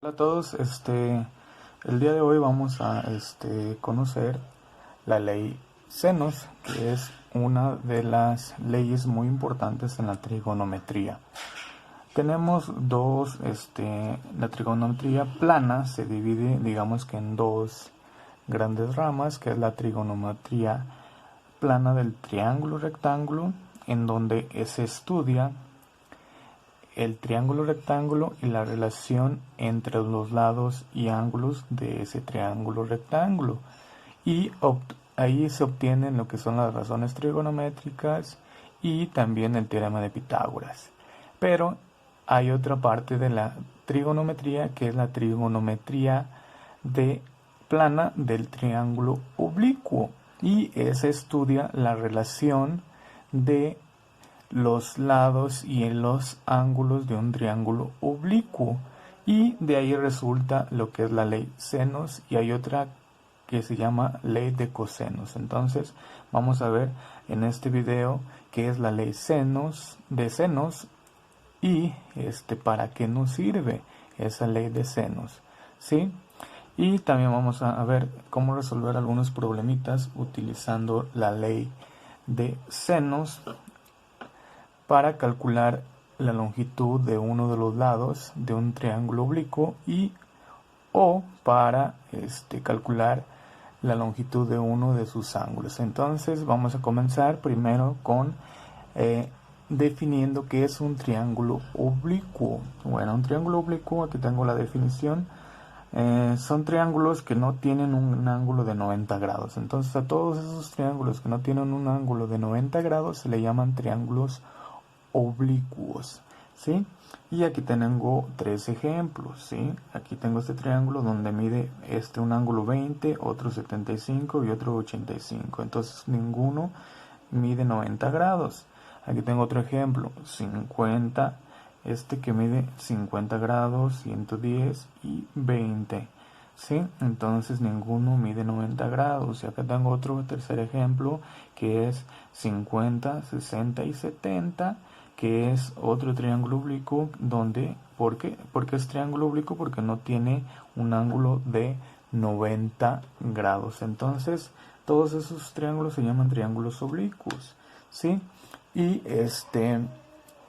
Hola a todos, el día de hoy vamos a conocer la ley senos, que es una de las leyes muy importantes en la trigonometría. Tenemos la trigonometría plana se divide, digamos que en dos grandes ramas, que es la trigonometría plana del triángulo rectángulo, en donde se estudia el triángulo rectángulo y la relación entre los lados y ángulos de ese triángulo rectángulo. Y ahí se obtienen lo que son las razones trigonométricas y también el teorema de Pitágoras. Pero hay otra parte de la trigonometría, que es la trigonometría de plana del triángulo oblicuo, y esa estudia la relación de los lados y en los ángulos de un triángulo oblicuo, y de ahí resulta lo que es la ley senos, y hay otra que se llama ley de cosenos. Entonces vamos a ver en este video qué es la ley de senos y para qué nos sirve esa ley de senos, ¿sí? Y también vamos a ver cómo resolver algunos problemitas utilizando la ley de senos para calcular la longitud de uno de los lados de un triángulo oblicuo o para calcular la longitud de uno de sus ángulos. Entonces vamos a comenzar primero con definiendo qué es un triángulo oblicuo. Bueno, un triángulo oblicuo, aquí tengo la definición. Son triángulos que no tienen un ángulo de 90 grados. Entonces a todos esos triángulos que no tienen un ángulo de 90 grados se le llaman triángulos oblicuos, ¿sí? Y aquí tengo tres ejemplos, ¿sí? Aquí tengo este triángulo donde mide un ángulo 20, otro 75 y otro 85. Entonces ninguno mide 90 grados. Aquí tengo otro ejemplo, 50, que mide 50 grados, 110 y 20. ¿Sí? Entonces ninguno mide 90 grados. Y acá tengo otro tercer ejemplo que es 50, 60 y 70, que es otro triángulo oblicuo donde, ¿por qué? Porque es triángulo oblicuo porque no tiene un ángulo de 90 grados. Entonces todos esos triángulos se llaman triángulos oblicuos, ¿sí? Y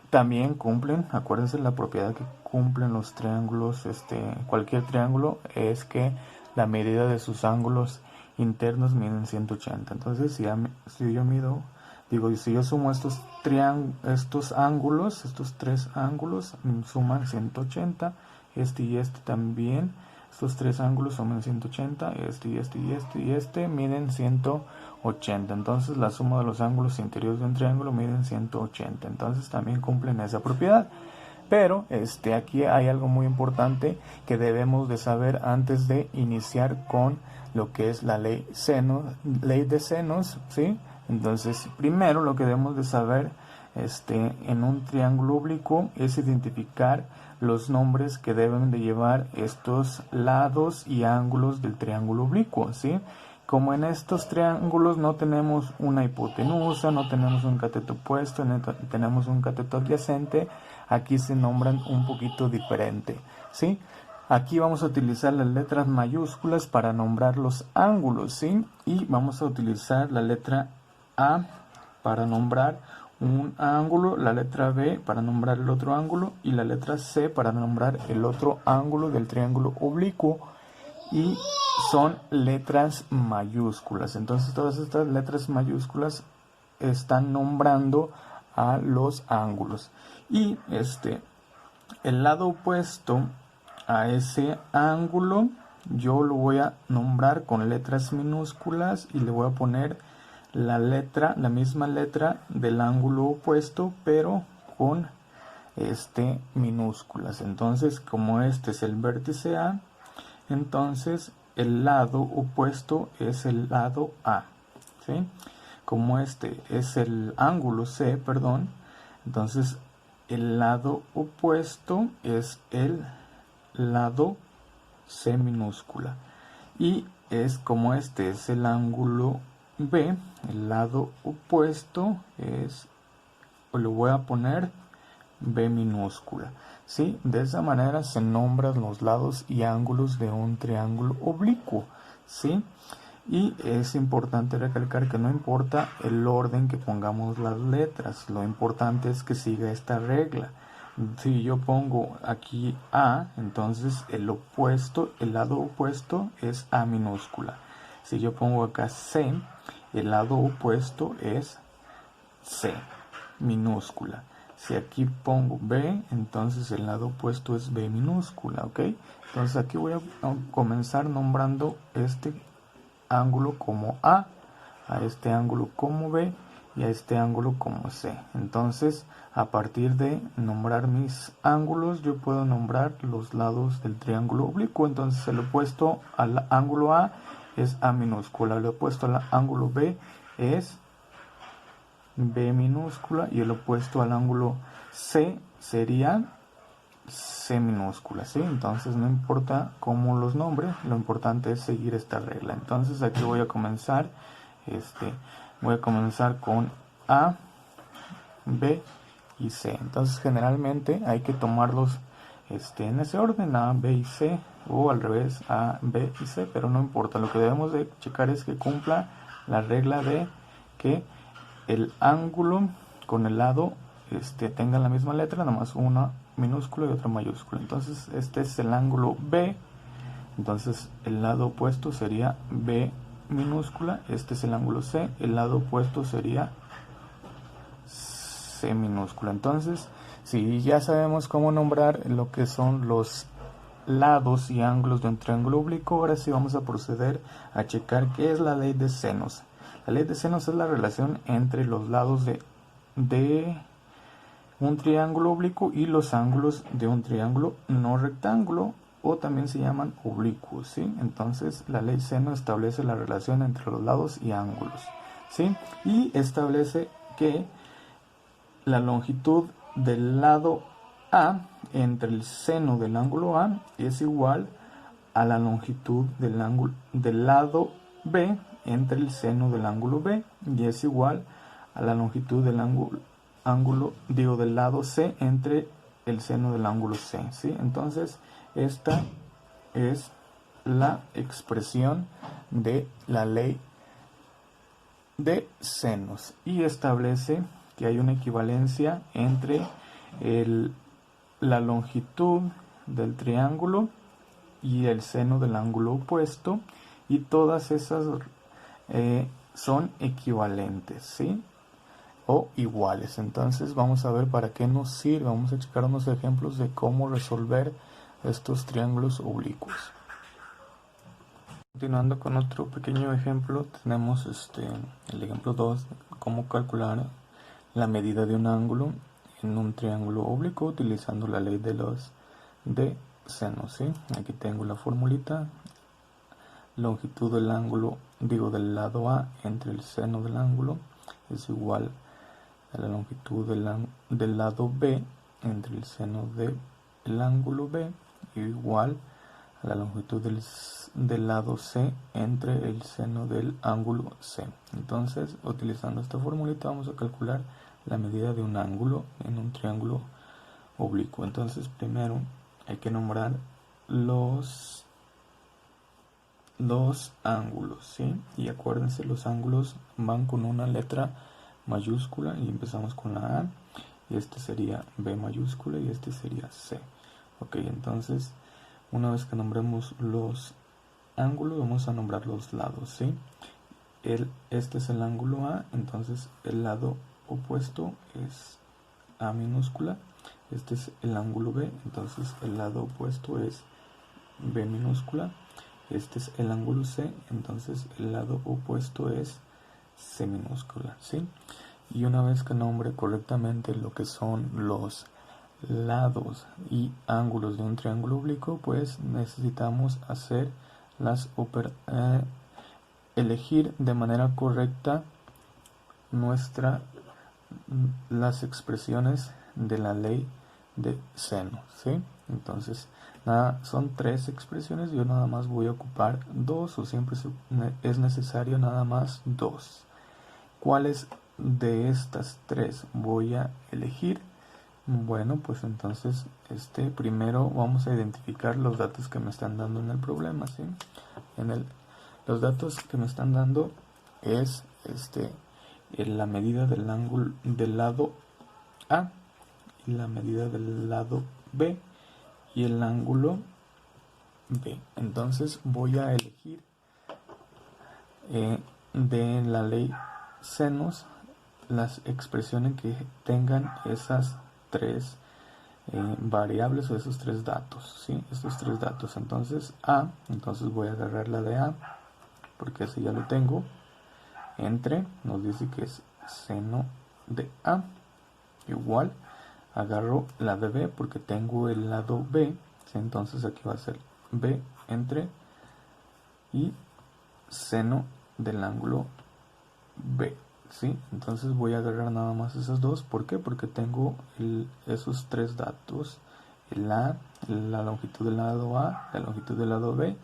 también cumplen, acuérdense, la propiedad que cumplen los triángulos, cualquier triángulo es que la medida de sus ángulos internos miden 180. Entonces si yo mido, si yo sumo estos ángulos, estos tres ángulos suman 180, y este también. Estos tres ángulos suman 180, y este miden 180. Entonces la suma de los ángulos interiores de un triángulo miden 180. Entonces también cumplen esa propiedad. Pero aquí hay algo muy importante que debemos de saber antes de iniciar con lo que es la ley de senos, ¿sí? Entonces, primero lo que debemos de saber en un triángulo oblicuo es identificar los nombres que deben de llevar estos lados y ángulos del triángulo oblicuo, ¿sí? Como en estos triángulos no tenemos una hipotenusa, no tenemos un cateto opuesto, tenemos un cateto adyacente, aquí se nombran un poquito diferente, ¿sí? Aquí vamos a utilizar las letras mayúsculas para nombrar los ángulos, ¿sí? Y vamos a utilizar la letra A para nombrar un ángulo, la letra B para nombrar el otro ángulo y la letra C para nombrar el otro ángulo del triángulo oblicuo, y son letras mayúsculas. Entonces todas estas letras mayúsculas están nombrando a los ángulos, y el lado opuesto a ese ángulo yo lo voy a nombrar con letras minúsculas y le voy a poner la misma letra del ángulo opuesto, pero con minúsculas. Entonces, como este es el vértice A, entonces el lado opuesto es el lado A, ¿sí? Como este es el ángulo C, perdón, entonces el lado opuesto es el lado C minúscula. Y es como este es el ángulo B, el lado opuesto es, lo voy a poner B minúscula. ¿Sí? De esa manera se nombran los lados y ángulos de un triángulo oblicuo. ¿Sí? Y es importante recalcar que no importa el orden que pongamos las letras, lo importante es que siga esta regla. Si yo pongo aquí A, entonces el lado opuesto es A minúscula. Si yo pongo acá C, el lado opuesto es C minúscula. Si aquí pongo B, entonces el lado opuesto es B minúscula, ¿ok? Entonces aquí voy a comenzar nombrando este ángulo como a este ángulo como B y a este ángulo como C. Entonces, a partir de nombrar mis ángulos, yo puedo nombrar los lados del triángulo oblicuo. Entonces, el opuesto al ángulo A es A minúscula, el opuesto al ángulo B es B minúscula y el opuesto al ángulo C sería C minúscula, ¿sí? Entonces no importa cómo los nombre, lo importante es seguir esta regla. Entonces aquí voy a comenzar con A, B y C. Entonces generalmente hay que tomarlos en ese orden, A, B y C, o al revés, A, B y C, pero no importa. Lo que debemos de checar es que cumpla la regla de que el ángulo con el lado tenga la misma letra, nada más una minúscula y otra mayúscula. Entonces este es el ángulo B, entonces el lado opuesto sería B minúscula. Este es el ángulo C, el lado opuesto sería C minúscula. Entonces, si ya sabemos cómo nombrar lo que son los lados y ángulos de un triángulo oblicuo, ahora sí vamos a proceder a checar qué es la ley de senos. La ley de senos es la relación entre los lados de un triángulo oblicuo y los ángulos de un triángulo no rectángulo, o también se llaman oblicuos, ¿sí? Entonces la ley seno establece la relación entre los lados y ángulos, ¿sí? Y establece que la longitud del lado A entre el seno del ángulo A es igual a la longitud del lado B entre el seno del ángulo B, y es igual a la longitud del del lado C entre el seno del ángulo C, ¿sí? Entonces esta es la expresión de la ley de senos y establece que hay una equivalencia entre la longitud del triángulo y el seno del ángulo opuesto, y todas esas son equivalentes, ¿sí? O iguales. Entonces vamos a ver para qué nos sirve. Vamos a checar unos ejemplos de cómo resolver estos triángulos oblicuos. Continuando con otro pequeño ejemplo, tenemos el ejemplo 2, cómo calcular la medida de un ángulo en un triángulo oblicuo utilizando la ley de senos, ¿sí? Aquí tengo la formulita. Longitud del ángulo, del lado A entre el seno del ángulo es igual a la longitud del lado B entre el seno del ángulo B, igual a la longitud del lado C entre el seno del ángulo C. Entonces, utilizando esta formulita vamos a calcular la medida de un ángulo en un triángulo oblicuo. Entonces, primero hay que nombrar los ángulos, ¿sí? Y acuérdense, los ángulos van con una letra mayúscula y empezamos con la A, y este sería B mayúscula y este sería C. Ok, entonces una vez que nombremos los ángulos vamos a nombrar los lados, ¿sí? Este es el ángulo A, entonces el lado opuesto es A minúscula. Este es el ángulo B, entonces el lado opuesto es B minúscula. Este es el ángulo C, entonces el lado opuesto es C minúscula, ¿sí? Y una vez que nombre correctamente lo que son los lados y ángulos de un triángulo oblicuo, pues necesitamos hacer elegir de manera correcta las expresiones de la ley de seno, ¿sí? Entonces, son 3 expresiones, yo nada más voy a ocupar 2, o siempre es necesario nada más 2. ¿Cuáles de estas 3 voy a elegir? Bueno, pues entonces primero vamos a identificar los datos que me están dando en el problema, ¿sí? Los datos que me están dando es la medida del ángulo del lado A y la medida del lado B y el ángulo B. Entonces voy a elegir de la ley senos las expresiones que tengan esas tres variables o esos tres datos, ¿sí? Estos tres datos. Entonces entonces voy a agarrar la de A porque ese ya lo tengo. Entre, nos dice que es seno de A. Igual, agarro la de B porque tengo el lado B, ¿sí? Entonces aquí va a ser B entre y seno del ángulo B, ¿sí? Entonces voy a agarrar nada más esas dos. ¿Por qué? Porque tengo esos tres datos: la longitud del lado A, la longitud del lado B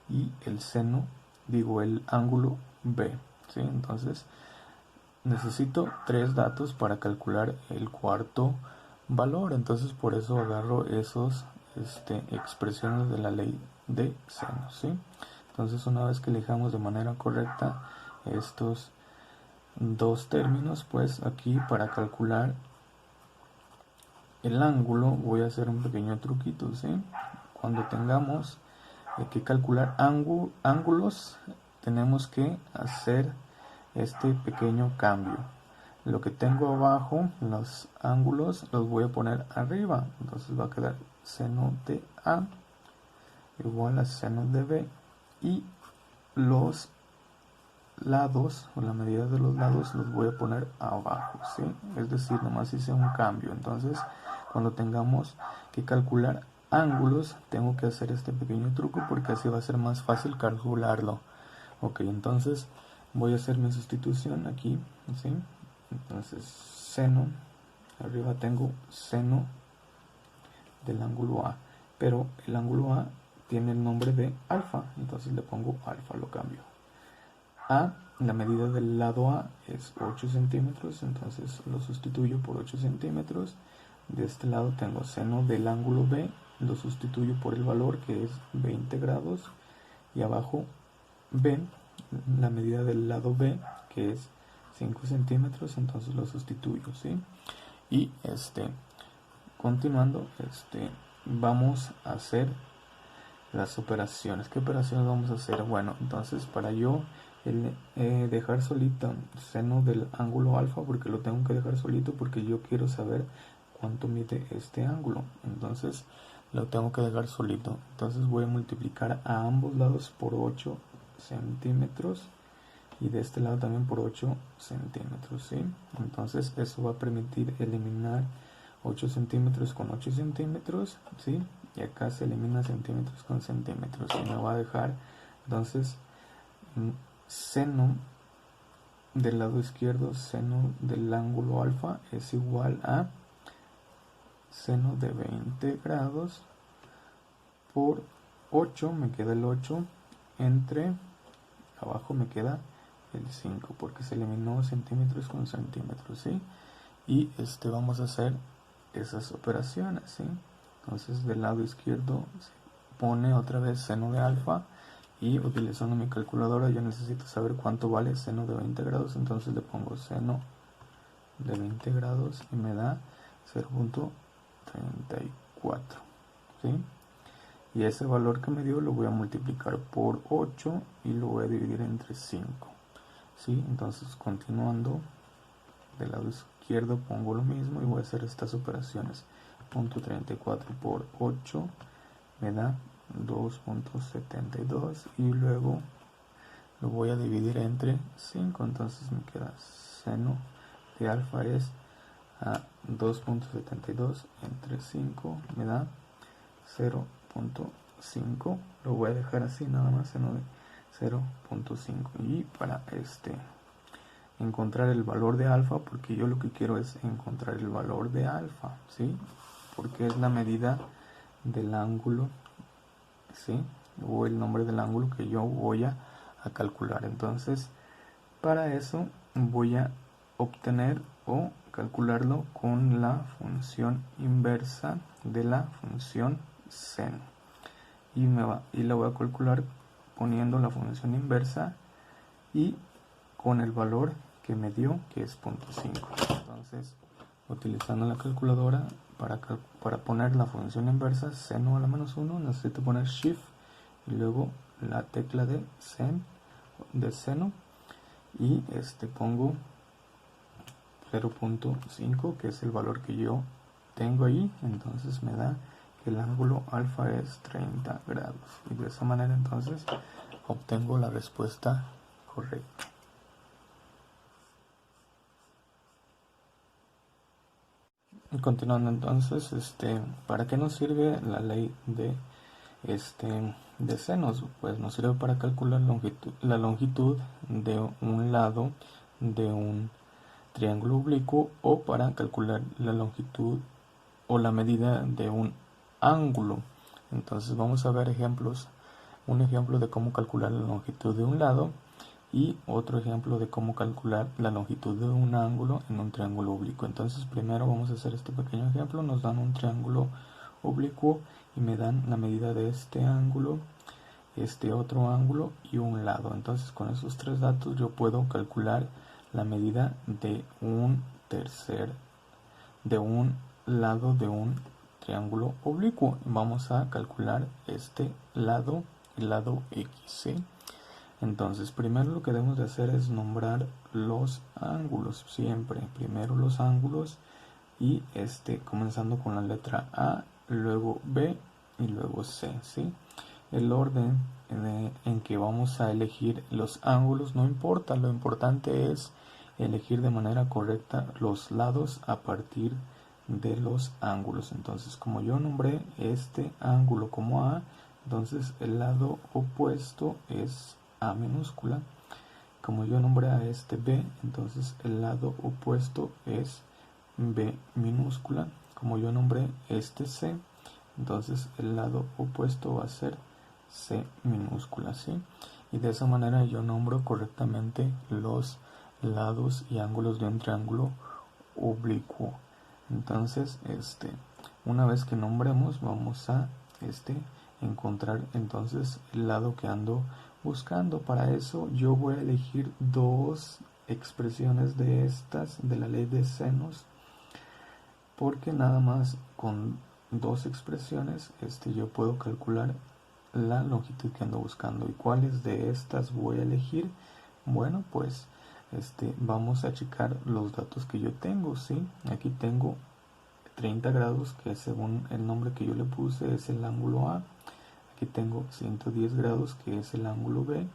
y el seno, el ángulo B, ¿sí? Entonces necesito tres datos para calcular el cuarto valor. Entonces por eso agarro esos expresiones de la ley de senos, ¿sí? Entonces una vez que elijamos de manera correcta estos dos términos, pues aquí para calcular el ángulo voy a hacer un pequeño truquito, ¿sí? Cuando tengamos que calcular ángulos, tenemos que hacer este pequeño cambio. Lo que tengo abajo, los ángulos, los voy a poner arriba. Entonces va a quedar seno de A igual a seno de B, y los lados o la medida de los lados los voy a poner abajo, ¿sí? Es decir, nomás hice un cambio. Entonces cuando tengamos que calcular ángulos, tengo que hacer este pequeño truco porque así va a ser más fácil calcularlo. Ok, entonces voy a hacer mi sustitución aquí, ¿sí? Entonces seno, arriba tengo seno del ángulo A, pero el ángulo A tiene el nombre de alfa, entonces le pongo alfa, lo cambio. La medida del lado A es 8 centímetros, entonces lo sustituyo por 8 centímetros. De este lado tengo seno del ángulo B, lo sustituyo por el valor que es 20 grados. Y abajo B, la medida del lado B, que es 5 centímetros, entonces lo sustituyo, ¿sí? Y continuando, vamos a hacer las operaciones. ¿Qué operaciones vamos a hacer? Bueno, entonces para yo dejar solito seno del ángulo alfa, porque lo tengo que dejar solito porque yo quiero saber cuánto mide este ángulo, entonces lo tengo que dejar solito. Entonces voy a multiplicar a ambos lados por 8 centímetros y de este lado también por 8 centímetros, ¿sí? Entonces eso va a permitir eliminar 8 centímetros con 8 centímetros, ¿sí? Y acá se elimina centímetros con centímetros y me va a dejar entonces seno del lado izquierdo, seno del ángulo alfa es igual a seno de 20 grados por 8, me queda el 8, entre abajo me queda el 5 porque se eliminó centímetros con centímetros, ¿sí? Y vamos a hacer esas operaciones, ¿sí? Entonces del lado izquierdo se pone otra vez seno de alfa y utilizando mi calculadora yo necesito saber cuánto vale seno de 20 grados, entonces le pongo seno de 20 grados y me da 0.34, ¿sí? Y ese valor que me dio lo voy a multiplicar por 8 y lo voy a dividir entre 5, ¿sí? Entonces continuando, del lado izquierdo pongo lo mismo y voy a hacer estas operaciones. 0.34 por 8 me da 2.72 y luego lo voy a dividir entre 5, entonces me queda seno de alfa es a 2.72 entre 5 me da 0.5, lo voy a dejar así nada más, seno de 0.5. y para encontrar el valor de alfa, porque yo lo que quiero es encontrar el valor de alfa, ¿sí? Porque es la medida del ángulo, ¿sí? O el nombre del ángulo que yo voy a calcular. Entonces para eso voy a obtener o calcularlo con la función inversa de la función seno. Y la voy a calcular poniendo la función inversa y con el valor que me dio, que es 0.5. Entonces, utilizando la calculadora para poner la función inversa, seno a la menos 1, necesito poner shift y luego la tecla de seno y pongo 0.5, que es el valor que yo tengo ahí. Entonces me da que el ángulo alfa es 30 grados y de esa manera entonces obtengo la respuesta correcta. Y continuando entonces, ¿para qué nos sirve la ley de senos? Pues nos sirve para calcular la longitud de un lado de un triángulo oblicuo o para calcular la longitud o la medida de un ángulo. Entonces vamos a ver ejemplos. Un ejemplo de cómo calcular la longitud de un lado y otro ejemplo de cómo calcular la longitud de un ángulo en un triángulo oblicuo. Entonces primero vamos a hacer este pequeño ejemplo. Nos dan un triángulo oblicuo y me dan la medida de este ángulo, este otro ángulo y un lado. Entonces con esos tres datos yo puedo calcular la medida de un lado de un triángulo oblicuo. Vamos a calcular este lado, el lado X, ¿sí? Entonces primero lo que debemos de hacer es nombrar los ángulos, siempre primero los ángulos y comenzando con la letra A, luego B y luego C, ¿sí? El orden en que vamos a elegir los ángulos no importa, lo importante es elegir de manera correcta los lados a partir de los ángulos. Entonces, como yo nombré este ángulo como A, entonces el lado opuesto es A minúscula. Como yo nombré a este B, entonces el lado opuesto es B minúscula. Como yo nombré este C, entonces el lado opuesto va a ser C minúscula, ¿sí? Y de esa manera yo nombro correctamente los lados y ángulos de un triángulo oblicuo. Entonces, una vez que nombremos, vamos a encontrar entonces el lado que ando buscando. Para eso yo voy a elegir dos expresiones de la ley de senos, porque nada más con dos expresiones yo puedo calcular la longitud que ando buscando. ¿Y cuáles de estas voy a elegir? Bueno, pues vamos a checar los datos que yo tengo, ¿sí? Aquí tengo 30 grados, que según el nombre que yo le puse es el ángulo A. Aquí tengo 110 grados, que es el ángulo B.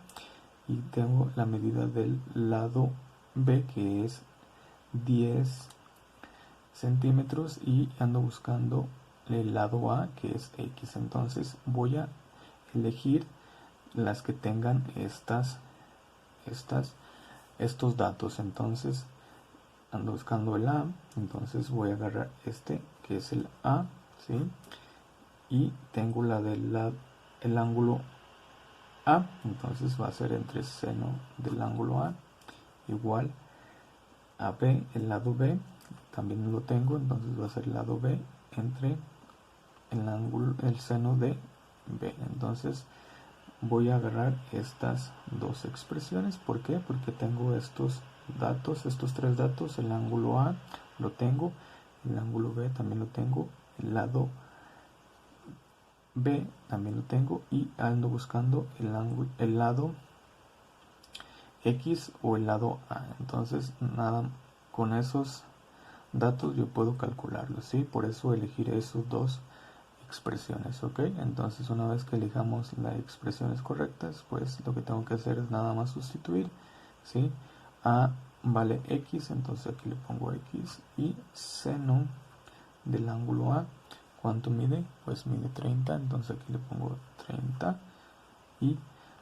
Y tengo la medida del lado B, que es 10 centímetros. Y ando buscando el lado A, que es X. Entonces voy a elegir las que tengan estos datos. Entonces ando buscando el A, entonces voy a agarrar que es el A, ¿sí? Y tengo el ángulo A, entonces va a ser entre seno del ángulo A igual a B, el lado B también lo tengo, entonces va a ser el lado B entre el seno de B. Entonces voy a agarrar estas dos expresiones. ¿Por qué? Porque tengo estos tres datos. El ángulo A lo tengo, el ángulo B también lo tengo, el lado B también lo tengo y ando buscando el lado X o el lado A. Entonces nada, con esos datos yo puedo calcularlo, ¿sí? Por eso elegiré esos dos expresiones, ¿ok? Entonces una vez que elijamos las expresiones correctas, pues lo que tengo que hacer es nada más sustituir, ¿sí? A vale X, entonces aquí le pongo X, y seno del ángulo A, ¿cuánto mide? Pues mide 30, entonces aquí le pongo 30, y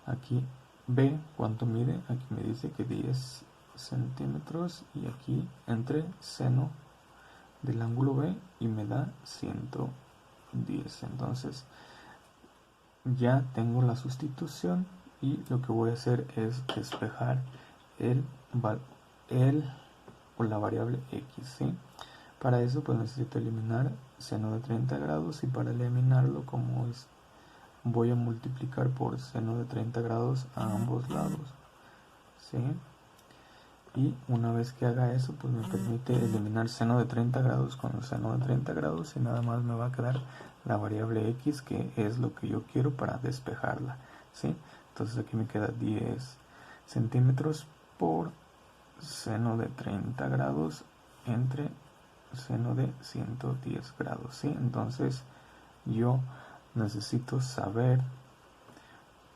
aquí B, ¿cuánto mide? Aquí me dice que 10 centímetros, y aquí entre seno del ángulo B y me da 110. Entonces ya tengo la sustitución y lo que voy a hacer es despejar el o la variable x, ¿sí? Para eso pues necesito eliminar seno de 30 grados, y para eliminarlo, como es, voy a multiplicar por seno de 30 grados a ambos lados, ¿sí? Y una vez que haga eso, pues me permite eliminar seno de 30 grados con seno de 30 grados, y nada más me va a quedar la variable x, que es lo que yo quiero para despejarla, ¿sí? Entonces aquí me queda 10 centímetros por seno de 30 grados entre seno de 110 grados, ¿sí? Entonces yo necesito saber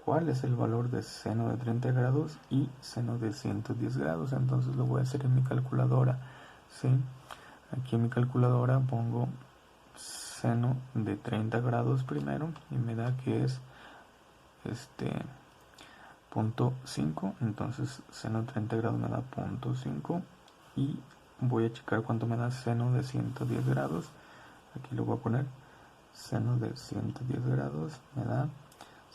cuál es el valor de seno de 30 grados y seno de 110 grados. Entonces lo voy a hacer en mi calculadora, ¿sí? Aquí en mi calculadora pongo seno de 30 grados primero, y me da que es punto 5. Entonces seno de 30 grados me da punto 5, y voy a checar cuánto me da seno de 110 grados. Aquí lo voy a poner, seno de 110 grados me da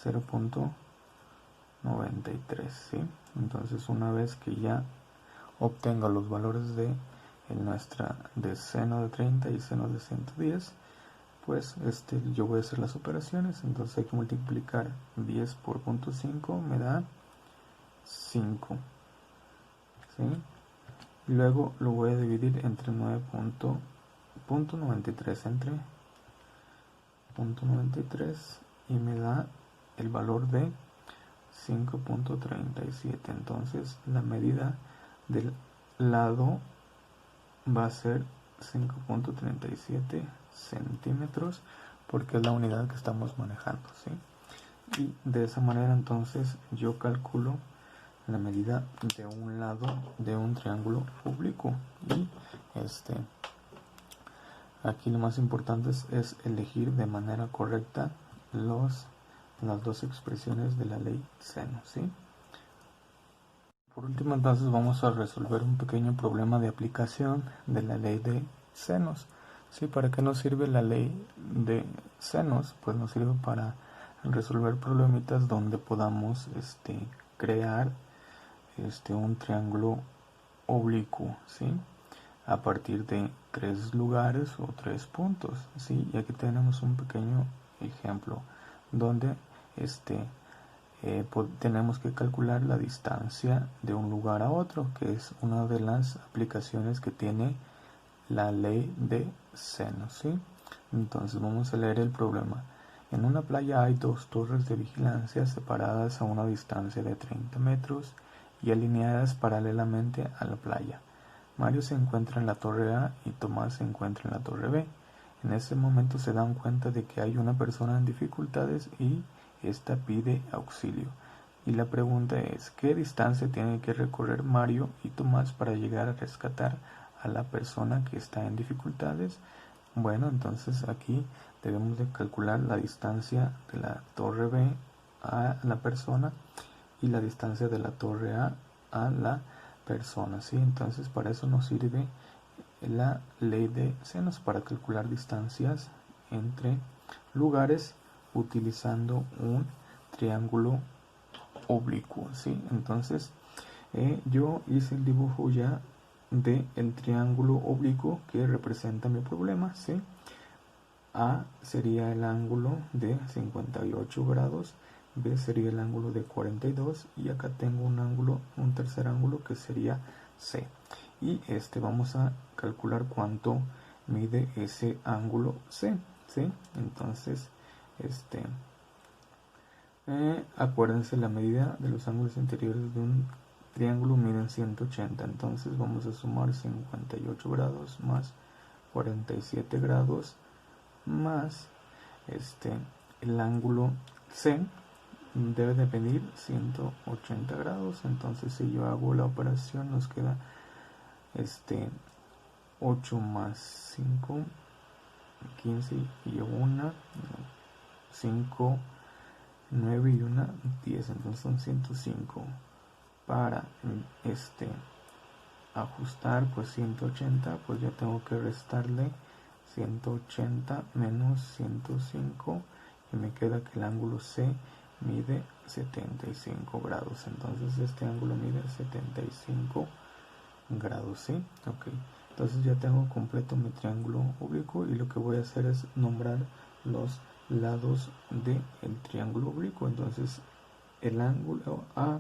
0.93, ¿sí? Entonces una vez que ya obtenga los valores de seno de 30 y seno de 110, pues yo voy a hacer las operaciones. Entonces hay que multiplicar 10 por punto 5, me da 5, ¿sí? Luego lo voy a dividir entre 9.93, entre punto 93, y me da el valor de 5.37. Entonces la medida del lado va a ser 5.37 centímetros, porque es la unidad que estamos manejando, ¿sí? Y de esa manera entonces yo calculo la medida de un lado de un triángulo oblicuo. Y aquí lo más importante es elegir de manera correcta las dos expresiones de la ley seno, ¿sí? Por último, entonces vamos a resolver un pequeño problema de aplicación de la ley de senos, ¿sí? ¿Para qué nos sirve la ley de senos? Pues nos sirve para resolver problemitas donde podamos crear un triángulo oblicuo, ¿sí? A partir de 3 lugares o 3 puntos, ¿sí? Y aquí tenemos un pequeño ejemplo donde tenemos que calcular la distancia de un lugar a otro, que es una de las aplicaciones que tiene la ley de seno, ¿sí? Entonces vamos a leer el problema. En una playa hay 2 torres de vigilancia separadas a una distancia de 30 metros y alineadas paralelamente a la playa. Mario se encuentra en la torre A y Tomás se encuentra en la torre B. En ese momento se dan cuenta de que hay una persona en dificultades y esta pide auxilio. Y la pregunta es, ¿qué distancia tienen que recorrer Mario y Tomás para llegar a rescatar a la persona que está en dificultades? Bueno, entonces aquí debemos de calcular la distancia de la torre B a la persona y la distancia de la torre A la persona, ¿sí? Entonces para eso nos sirve la ley de senos, para calcular distancias entre lugares utilizando un triángulo oblicuo, ¿sí? Entonces yo hice el dibujo ya de el triángulo oblicuo que representa mi problema, ¿sí? A sería el ángulo de 58 grados, B sería el ángulo de 42, y acá tengo un tercer ángulo que sería C. Y vamos a calcular cuánto mide ese ángulo C, ¿sí? Entonces, acuérdense, la medida de los ángulos interiores de un triángulo miden 180. Entonces vamos a sumar 58 grados más 47 grados más el ángulo C debe de medir 180 grados. Entonces si yo hago la operación nos queda 8 más 5, 15 y 1, 5, 9 y 1, 10. Entonces son 105. Para ajustar pues 180, pues yo tengo que restarle 180 menos 105, y me queda que el ángulo C mide 75 grados. Entonces este ángulo mide 75 grados, ¿sí? Ok, entonces ya tengo completo mi triángulo oblicuo y lo que voy a hacer es nombrar los lados del triángulo oblicuo. Entonces el ángulo A,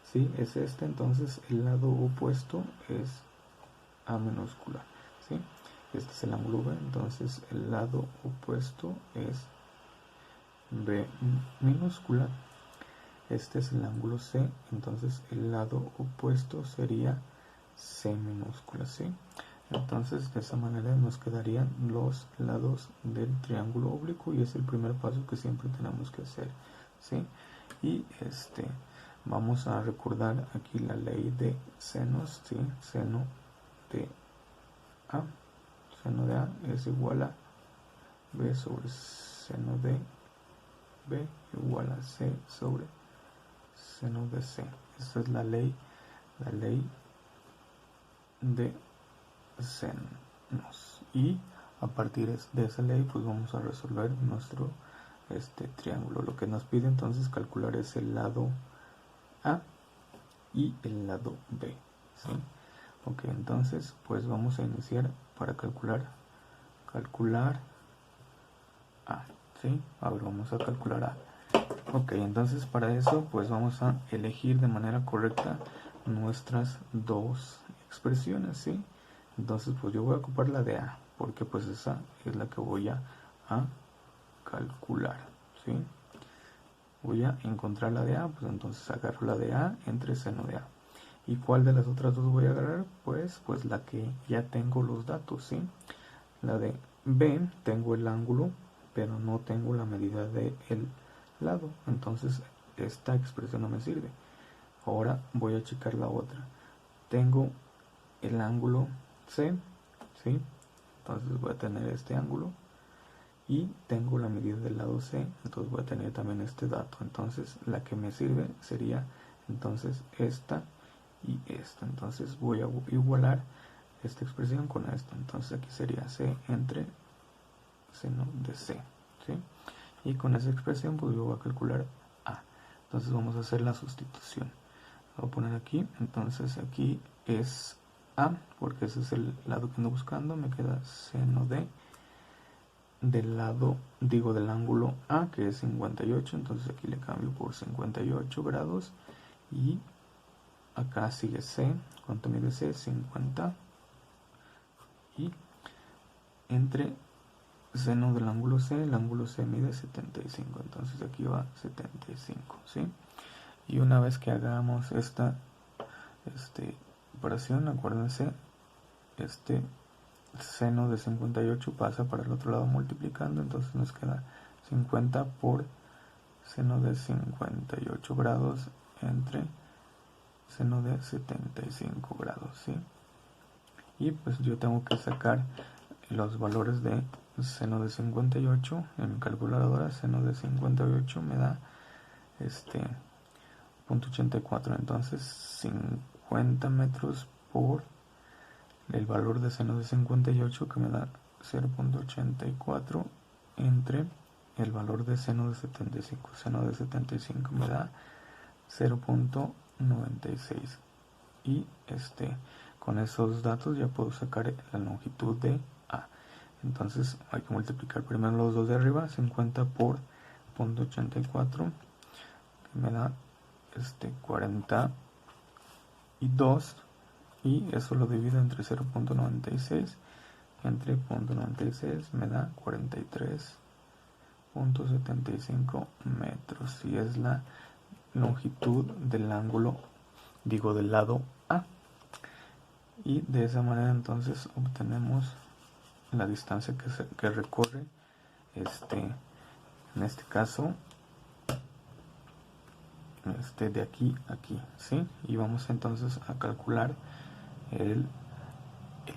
¿sí? Es este, entonces el lado opuesto es A minúscula, ¿sí? Este es el ángulo B, entonces el lado opuesto es B minúscula. Este es el ángulo C, entonces el lado opuesto sería C minúscula, ¿sí? Entonces de esa manera nos quedarían los lados del triángulo oblicuo y es el primer paso que siempre tenemos que hacer, ¿sí? Y vamos a recordar aquí la ley de senos, ¿sí? Seno de A, seno de A es igual a B sobre seno de B igual a C sobre seno de C. Esta es la ley de senos. Y a partir de esa ley pues vamos a resolver nuestro triángulo. Lo que nos pide entonces calcular es el lado A y el lado B, ¿sí? Ok, entonces pues vamos a iniciar para calcular A, ¿sí? Ahora vamos a calcular A. Ok, entonces para eso pues vamos a elegir de manera correcta nuestras dos expresiones, ¿sí? Entonces pues yo voy a ocupar la de A, porque pues esa es la que voy a calcular, ¿sí? Voy a encontrar la de A, pues entonces agarro la de A entre seno de A. ¿Y cuál de las otras dos voy a agarrar? Pues la que ya tengo los datos, ¿sí? La de B tengo el ángulo, pero no tengo la medida del lado, entonces esta expresión no me sirve. Ahora voy a checar la otra. Tengo el ángulo C, ¿sí? Entonces voy a tener este ángulo y tengo la medida del lado C, entonces voy a tener también este dato. Entonces la que me sirve sería entonces esta y esta. Entonces voy a igualar esta expresión con esta. Entonces aquí sería C entre seno de C, ¿sí? Y con esa expresión pues yo voy a calcular A. Entonces vamos a hacer la sustitución. Voy a poner aquí, entonces aquí es A, porque ese es el lado que ando buscando. Me queda seno del ángulo A, que es 58. Entonces aquí le cambio por 58 grados. Y acá sigue C. ¿Cuánto mide C? 50. Y entre seno del ángulo C, el ángulo C mide 75. Entonces aquí va 75, ¿sí? Y una vez que hagamos esta operación, acuérdense, seno de 58 pasa para el otro lado multiplicando, entonces nos queda 50 por seno de 58 grados entre seno de 75 grados, ¿sí? Y pues yo tengo que sacar los valores de seno de 58 en mi calculadora. Seno de 58 me da 0.84, entonces 50 metros por el valor de seno de 58, que me da 0.84, entre el valor de seno de 75. Seno de 75 me da 0.96. Y con esos datos ya puedo sacar la longitud de A. Entonces hay que multiplicar primero los dos de arriba. 50 por 0.84, que me da 42, y eso lo divido entre 0.96 entre 0.96 me da 43.75 metros, y es la longitud del ángulo, del lado A. Y de esa manera entonces obtenemos la distancia que recorre en este caso de aquí a aquí, ¿sí? Y vamos entonces a calcular el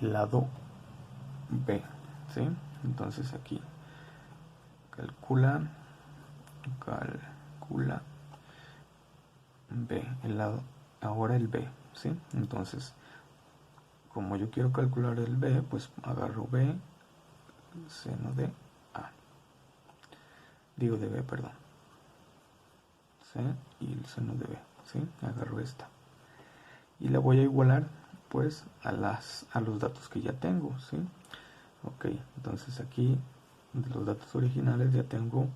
lado B, ¿sí? Entonces aquí calcula B, el lado, ahora el B, ¿sí? Entonces, como yo quiero calcular el B, pues agarro B, seno de A, de B, perdón, ¿sí? Y el seno de B, ¿sí? Agarro esta. y la voy a igualar pues a los datos que ya tengo, ¿sí? Ok, entonces aquí de los datos originales ya tengo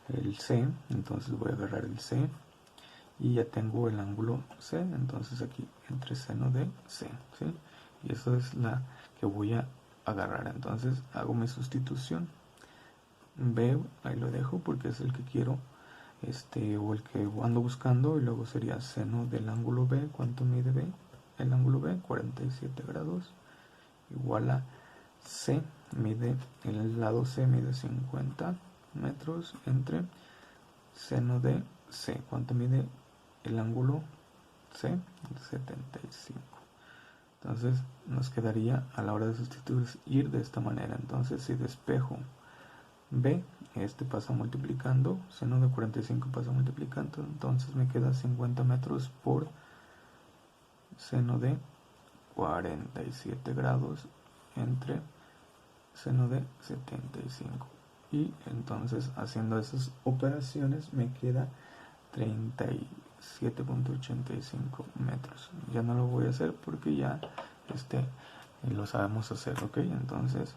el C, entonces voy a agarrar el C y ya tengo el ángulo C, entonces aquí entre seno de C, ¿sí? Y eso es la que voy a agarrar, entonces hago mi sustitución. B, ahí lo dejo porque es el que quiero, o el que ando buscando, y luego sería seno del ángulo B. ¿Cuánto mide B? El ángulo B, 47 grados, igual a C, el lado C mide 50 metros entre seno de C. ¿Cuánto mide el ángulo C? 75. Entonces nos quedaría a la hora de sustituir ir de esta manera. Entonces si despejo B, pasa multiplicando, seno de 45 pasa multiplicando, entonces me queda 50 metros por seno de 47 grados entre seno de 75. Y entonces haciendo esas operaciones me queda 37.85 metros. Ya no lo voy a hacer porque ya lo sabemos hacer, ok. Entonces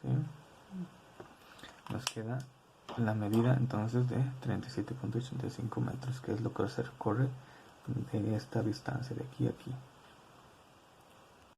¿sí? Nos queda la medida entonces de 37.85 metros, que es lo que se recorre de esta distancia de aquí a aquí.